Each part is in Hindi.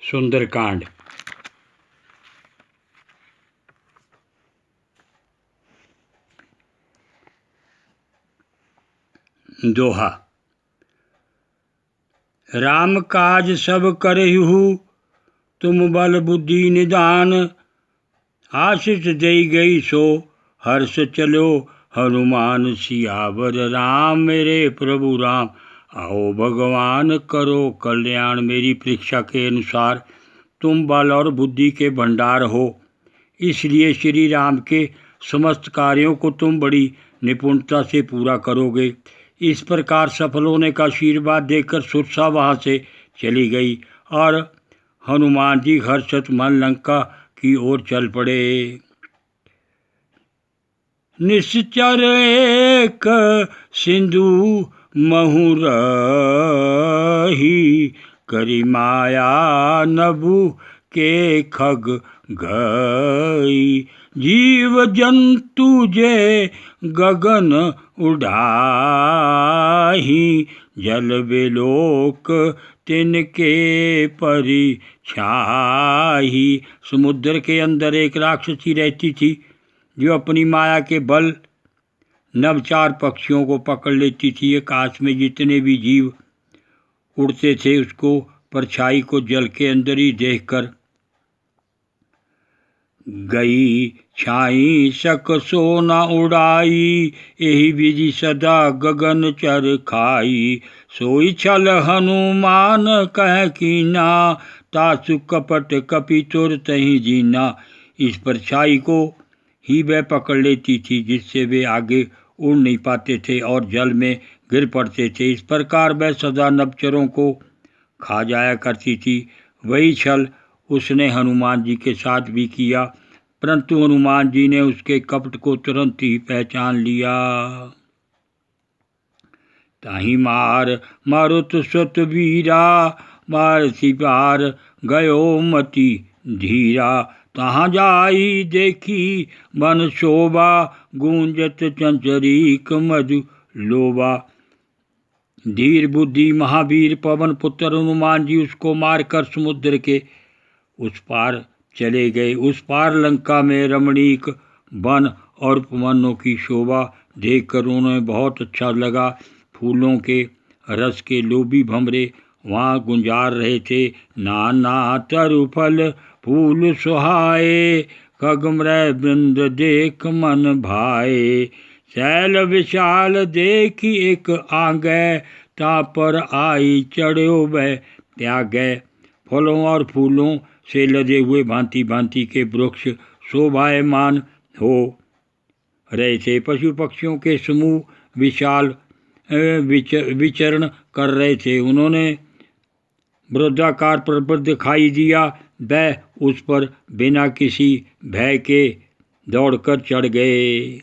सुंदरकांड। दोहा। राम काज सब करहु, तुम बल बुद्धि निदान। आशीष दई गई सो हर्ष चलो हनुमान। सियावर राम मेरे प्रभु राम, आओ भगवान करो कल्याण। मेरी परीक्षा के अनुसार तुम बल और बुद्धि के भंडार हो, इसलिए श्री राम के समस्त कार्यों को तुम बड़ी निपुणता से पूरा करोगे। इस प्रकार सफल होने का आशीर्वाद देकर सुरसा वहाँ से चली गई और हनुमान जी हर्षित मन लंका की ओर चल पड़े। निश्चर एक सिंधु महु रही, करी माया नभु के खग गई। जीव जंतु जे गगन उड़ाही, जल बेलोक तिनके परिछाही। समुद्र के अंदर एक राक्षसी रहती थी जो अपनी माया के बल नवचार पक्षियों को पकड़ लेती थी। आकाश में जितने भी जीव उड़ते थे उसको परछाई को जल के अंदर ही देखकर गई। छाई सक सोना उड़ाई, यही विधि सदा गगन चर खाई। सोई छल हनुमान कह कीना, तासु कपट कपि तुर तहि जीना। इस परछाई को ही वह पकड़ लेती थी जिससे वे आगे उड़ नहीं पाते थे और जल में गिर पड़ते थे। इस प्रकार वह सदा नवचरों को खा जाया करती थी। वही छल उसने हनुमान जी के साथ भी किया, परंतु हनुमान जी ने उसके कपट को तुरंत ही पहचान लिया। ताहि मार मारुत सुत वीरा, मारसी पार गयो मति धीरा। तहाँ जाई देखी बन शोभा, गूंजत चंचरीक मधु लोभा। धीर बुद्धि महावीर पवन पुत्र हनुमान जी उसको मारकर समुद्र के उस पार चले गए। उस पार लंका में रमणीक वन और उपवनों की शोभा देखकर उन्हें बहुत अच्छा लगा। फूलों के रस के लोभी भंवरे वहाँ गुंजार रहे थे। नाना तरु फल फूल सुहाए, खगमृग वृंद देख मन भाए। शैल विशाल देखी एक आगे, ता पर आई चढ़ो वह त्यागे। फलों और फूलों से लदे हुए भांति भांति के वृक्ष शोभायमान हो रहे थे। पशु पक्षियों के समूह विशाल विचरण कर रहे थे। उन्होंने वृद्धाकार पर्वत दिखाई दिया, वह उस पर बिना किसी भय के दौड़कर चढ़ गए।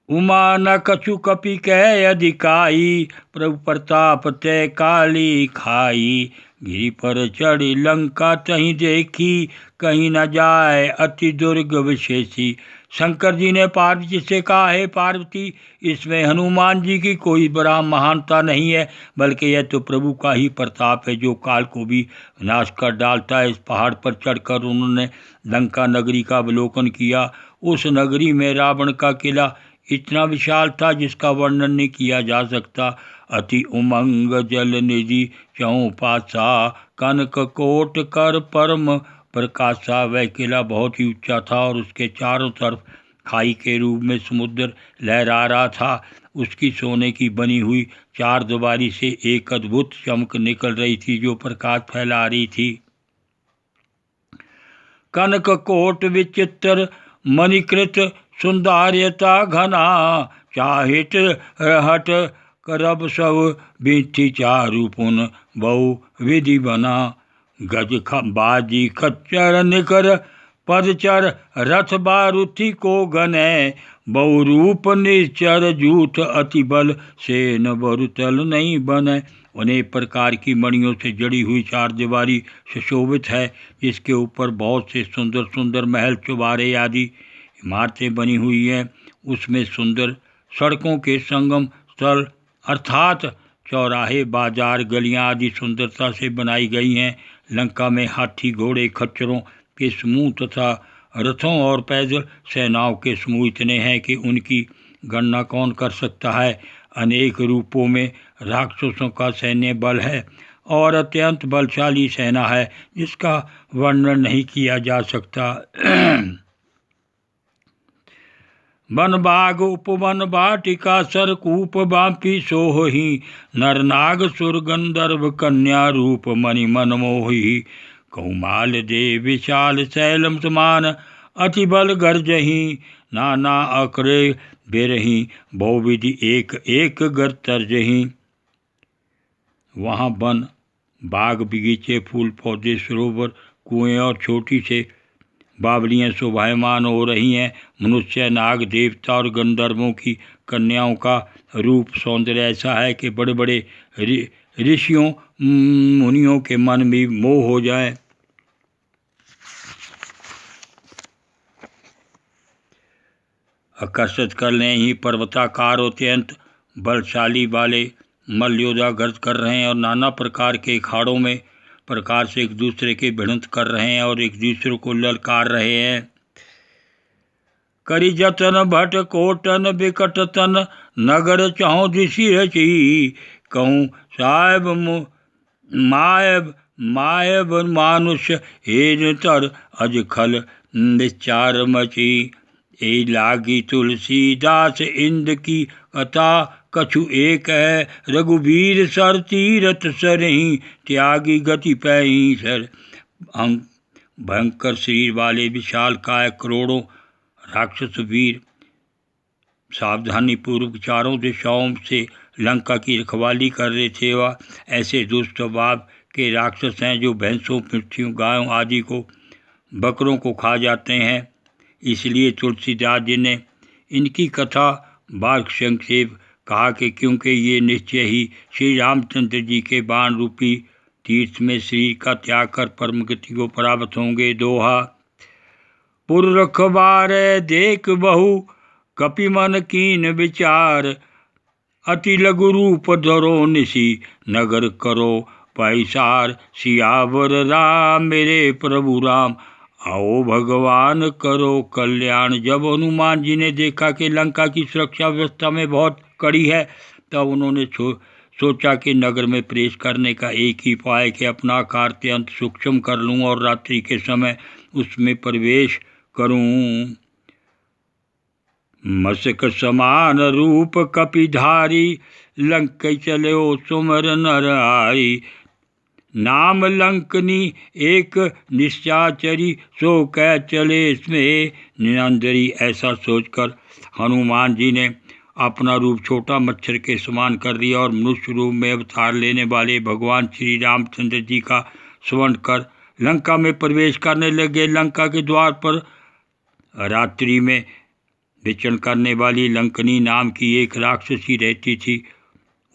उमा न कछु कपि कह अधिकाई, प्रभु प्रताप तय काली खाई। गिरि पर चढ़ी लंका तहीं देखी, कहीं न जाए अति दुर्ग विशेषी। शंकर जी ने पार्वती से कहा, हे पार्वती, इसमें हनुमान जी की कोई बड़ा महानता नहीं है, बल्कि यह तो प्रभु का ही प्रताप है जो काल को भी नाश कर डालता है। इस पहाड़ पर चढ़कर उन्होंने लंका नगरी का अवलोकन किया। उस नगरी में रावण का किला इतना विशाल था जिसका वर्णन नहीं किया जा सकता। अति उमंग जल निधि चौं पासा, कनक कोट कर परम प्रकाशा। वह किला बहुत ही ऊंचा था और उसके चारों तरफ खाई के रूप में समुद्र लहरा रहा था। उसकी सोने की बनी हुई चार दीवारी से एक अद्भुत चमक निकल रही थी जो प्रकाश फैला रही थी। कनक कोट विचित्र मणिकृत सुंदर्यता घना, चाहित रहट करब सब बिथि चारु पुन बहु विधि बना। गज बाजी खच्चर निकर पदचर, रथ बारुथि को गने। बहुरूप निश्चर जूठ अति बल, सेन बरुतल नहीं बने। अनेक प्रकार की मणियों से जड़ी हुई चार दीवारी सुशोभित है, जिसके ऊपर बहुत से सुंदर सुंदर महल चौबारे आदि इमारतें बनी हुई हैं। उसमें सुंदर सड़कों के संगम स्थल अर्थात चौराहे, बाजार, गलियां आदि सुंदरता से बनाई गई हैं। लंका में हाथी, घोड़े, खच्चरों के समूह तथा रथों और पैदल सेनाओं के समूह इतने हैं कि उनकी गणना कौन कर सकता है। अनेक रूपों में राक्षसों का सैन्य बल है और अत्यंत बलशाली सेना है जिसका वर्णन नहीं किया जा सकता। वन बाग उपवन वाटिका सरकूप बापी सोहि, नर नाग सुर गंधर्व कन्या रूप मणि मन मोहि। कौमाल दे विशाल शैलम समान, अति बल गर्जहि, नाना अकरे बेरहि, बहुविधि एक एक गर तरजहि। वहाँ वन, बाग, बगीचे, फूल पौधे, सरोवर, कुएं और छोटी से बावलियाँ शोभायमान हो रही हैं। मनुष्य, नाग, देवता और गंधर्वों की कन्याओं का रूप सौंदर्य ऐसा है कि बड़े बड़े ऋषियों मुनियों के मन भी मोह हो जाए। आकर्षित करने ही पर्वताकार अत्यंत बलशाली वाले मल्लयोद्धा गर्ज कर रहे हैं और नाना प्रकार के अखाड़ों में प्रकार से एक दूसरे के भिड़ंत कर रहे हैं और एक दूसरे को ललकार रहे हैं। करी जतन भट कोटन बिकट तन, नगर चाहो दिशी रची, कहूँ साहेब मायब मायब मानुष हेन तर अज खल विचार मची। ए लागी तुलसीदास इंद की कथा, कछु एक है रघुवीर सर तीरथ सरहि, त्यागी गति पैही सर। भयंकर शरीर वाले विशाल काय करोड़ों राक्षस वीर सावधानी पूर्वक चारों दिशाओं से लंका की रखवाली कर रहे थे। वह ऐसे दुष्ट स्वभाव के राक्षस हैं जो भैंसों, मिर्चियों, गायों आदि को, बकरों को खा जाते हैं। इसलिए तुलसीदास जी ने इनकी कथा बार संक्षेप कहा कि क्योंकि ये निश्चय ही श्री रामचंद्र जी के बाण रूपी तीर्थ में शरीर का त्याग कर परम गति को प्राप्त होंगे। दोहा। पुर रखबारे देख बहु, कपि मन कीन विचार, अति लघु रूप धरो निसी, नगर करो पैसार। सियावर राम मेरे प्रभु राम, आओ भगवान करो कल्याण। जब हनुमान जी ने देखा कि लंका की सुरक्षा व्यवस्था में बहुत कड़ी है, तब उन्होंने सोचा कि नगर में प्रवेश करने का एक ही उपाय कि अपना आकार अत्यंत सूक्ष्म कर लूँ और रात्रि के समय उसमें प्रवेश करूँ। मस्क समान रूप कपिधारी, लंक चले सुमर नर आई। नाम लंकनी एक निश्चाचरी, सो कह चले इसमें निरंजरी। ऐसा सोचकर हनुमान जी ने अपना रूप छोटा मच्छर के समान कर दिया और मनुष्य रूप में अवतार लेने वाले भगवान श्री रामचंद्र जी का स्मरण कर लंका में प्रवेश करने लगे। लंका के द्वार पर रात्रि में विचरण करने वाली लंकनी नाम की एक राक्षसी रहती थी।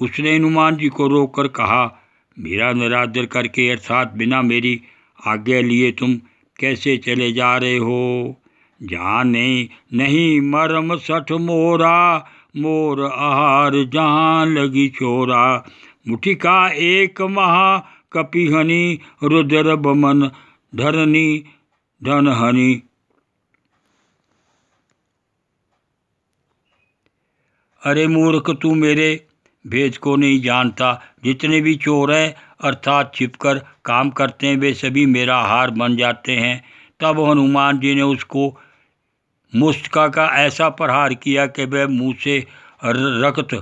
उसने हनुमान जी को रोककर कहा, मेरा निरादर करके अर्थात बिना मेरी आज्ञा लिए तुम कैसे चले जा रहे हो? जाने नहीं मरम सठ मोरा, मोर आहार जहाँ लगी छोरा। मुठिका एक महा कपिहनि, रुद्र बमन धरनी धनहनि। अरे मूर्ख, तू मेरे भेद को नहीं जानता। जितने भी चोर हैं अर्थात छिपकर काम करते हैं वे सभी मेरा आहार बन जाते हैं। तब हनुमान जी ने उसको मुष्टिका का ऐसा प्रहार किया कि वह मुँह से रक्त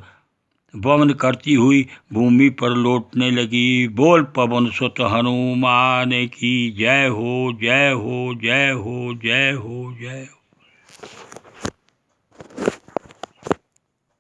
वमन करती हुई भूमि पर लौटने लगी। बोल पवन सुत हनुमान की जय हो, जय हो, जय हो, जय हो, जय हो।